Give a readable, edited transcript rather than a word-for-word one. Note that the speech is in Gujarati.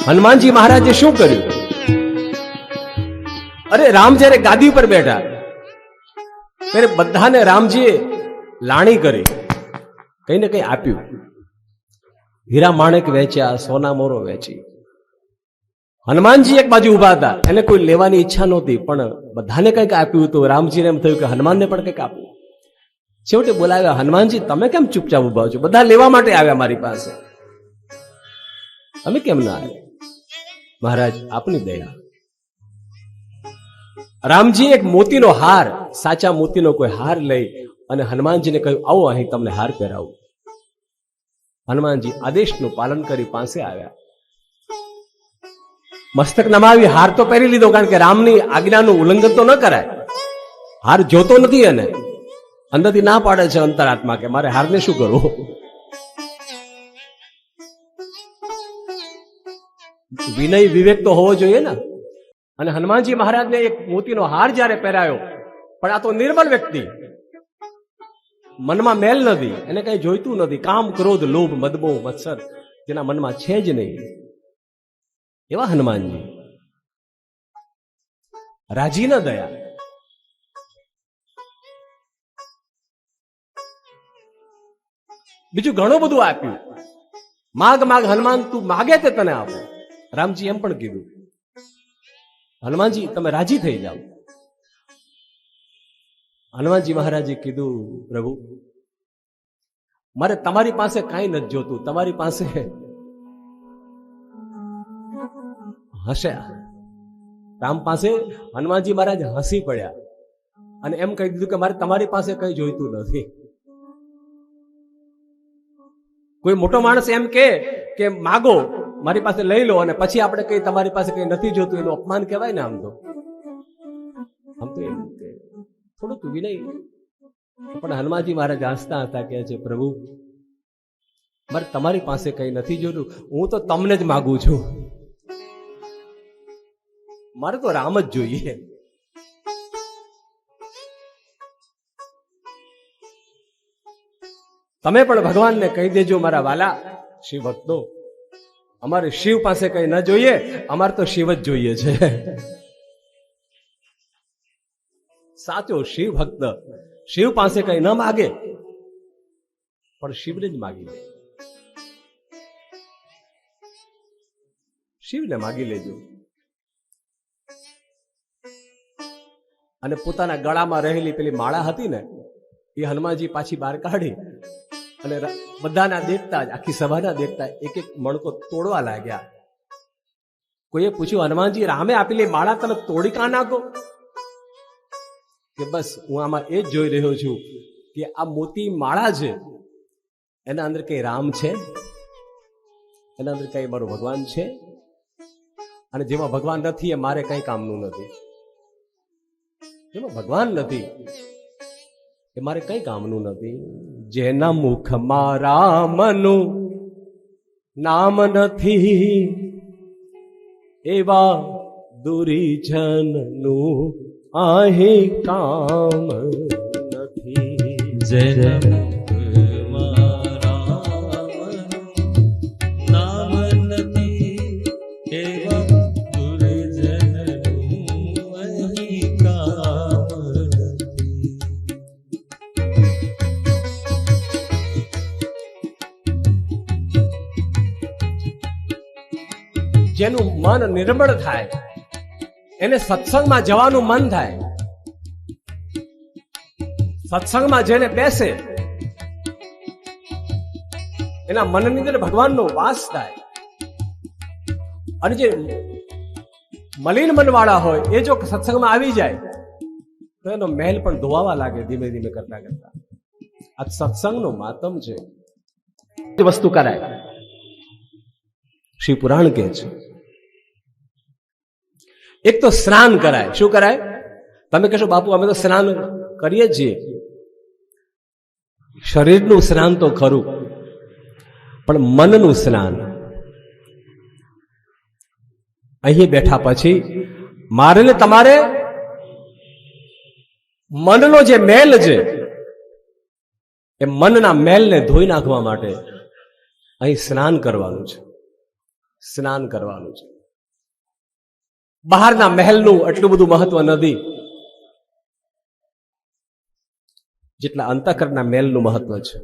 હનુમાનજી મહારાજે શું કર્યું? અરે રામ જયારે ગાદી પર બેઠા ત્યારે બધાને રામજીએ લાણી કરી, કઈ ને કઈ આપ્યું. હીરા માણેક વેચ્યા, સોના મોરો વેચી. હનુમાનજી એક બાજુ ઉભા હતા, એને કોઈ લેવાની ઈચ્છા નહોતી, પણ બધાને કંઈક આપ્યું. તો રામજીને એમ થયું કે હનુમાનને પણ કંઈક આપ્યું. છેવટે બોલાવ્યા, હનુમાનજી તમે કેમ ચૂપચાપ ઉભા છો? બધા લેવા માટે આવ્યા મારી પાસે, તમે કેમ ના આવ્યા? મહારાજ આપની દયા. રામજી એક મોતીનો હાર, સાચા મોતીનો કોઈ હાર લઈ અને હનુમાનજીને કહ્યું, આવો અહીં તમને હાર પહેરાવું. હનુમાનજી આદેશનું પાલન કરી પાસે આવ્યા. મસ્તક નમાવી હાર તો પહેરી લીધો, કારણ કે રામની આજ્ઞાનું ઉલ્લંઘન તો ન કરાય. હાર જોતો નથી, અને અંદરથી ના પાડે છે અંતરાત્મા કે મારે હારને શું કરવું. વિનય વિવેક તો હોવો જોઈએ ને. અને હનુમાનજી મહારાજને એક મોતીનો હાર જ્યારે પહેરાયો, પણ આ તો નિર્મલ વ્યક્તિ, મનમાં મેલ નથી, એને કઈ જોઈતું નથી. કામ, ક્રોધ, લોભ, મદમોહ, મત્સર જેના મનમાં છે જ નહીં, એવા હનુમાનજી રાજી ન દયા. બીજું ઘણું બધું આપ્યું. માગ માગ હનુમાન, તું માગે તે તને આપો. રામજી એમ પણ કીધું, હનુમાનજી તમે રાજી થઈ જાઓ. હનુમાનજી મહારાજે કીધું, પ્રભુ મારે તમારી પાસે કાંઈ નથી જોતું, તમારી પાસે હસ્યા. રામ પાસે હનુમાનજી મહારાજ હસી પડ્યા અને એમ કહી દીધું કે મારે તમારી પાસે કઈ જોઈતું નથી. કોઈ મોટો માણસ એમ કે માગો, મારી પાસે લઈ લો, અને પછી આપણે કઈ તમારી પાસે કઈ નથી જોતું, એનું અપમાન કહેવાય ને. આમ તો એમ થોડુંક વિનય. પણ હનુમાનજી મહારાજ હસતા હતા, કહે છે, પ્રભુ મારે તમારી પાસે કઈ નથી જોયું, હું તો તમને જ માગું છું. મારે તો રામ જ જોઈએ. તમે પણ ભગવાનને કહી દેજો, મારા વાલા શિવ ભક્તો, અમારે શિવ પાસે કઈ ન જોઈએ, અમારે તો શિવ જ જોઈએ છે. સાચો શિવ ભક્ત શિવ પાસે કઈ ન માગે, પણ શિવને જ માગી લે. શિવને માગી લેજો. અને પોતાના ગળામાં રહેલી પેલી માળા હતી ને, એ હનુમાનજી પાછી બહાર કાઢી અને બધાના દેખતા જ, આખી સભાના દેખતા એક એક મણકો તોડવા લાગ્યા. કોઈએ પૂછ્યું, હનુમાનજી રામે આપેલી માળા તમે તોડી કાં નાખો? કે બસ હું આમાં એ જ જોઈ રહ્યો છું કે આ મોતી માળા છે, એના અંદર કઈ રામ છે, એના અંદર કઈ મારો ભગવાન છે, અને જેમાં ભગવાન નથી એ મારે કઈ કામનું નથી. જેમાં ભગવાન નથી એ મારે કઈ કામનું નથી. જેના મુખમાં રામનું નામ નથી, એવા દુરીજનનું અહીં કામ નથી. જેના મુખમાં રામનું નામ નથી, એવા દુર્જનનું અહીં કામ નથી. જેનું મન નિર્મળ થાય, એને સત્સંગમાં જવાનું મન થાય. સત્સંગમાં જેને બેસે એના મનની અંદર ભગવાનનો વાસ થાય. અને જે મલિન મન વાળા હોય એ જો સત્સંગમાં આવી જાય તો એનો મહેલ પણ ધોવાવા લાગે ધીમે ધીમે કરતા કરતા. આ સત્સંગનો માતમ છે. વસ્તુ કરાય, શિવ પુરાણ કહે છે. એક તો સ્નાન કરાય. શું કરાય? તમે કહેશો બાપુ અમે તો સ્નાન કરીએ છીએ. શરીરનું સ્નાન તો ખરું, પણ મનનું સ્નાન. અહીં બેઠા પછી મારે ને તમારે મનનો જે મેલ છે એ મનના મેલને ધોઈ નાખવા માટે અહીં સ્નાન કરવાનું છે. સ્નાન કરવાનું છે. બહારના મહેલનું એટલું બધું મહત્વ નથી જેટલા અંતઃકરણના મહેલનું મહત્વ છે.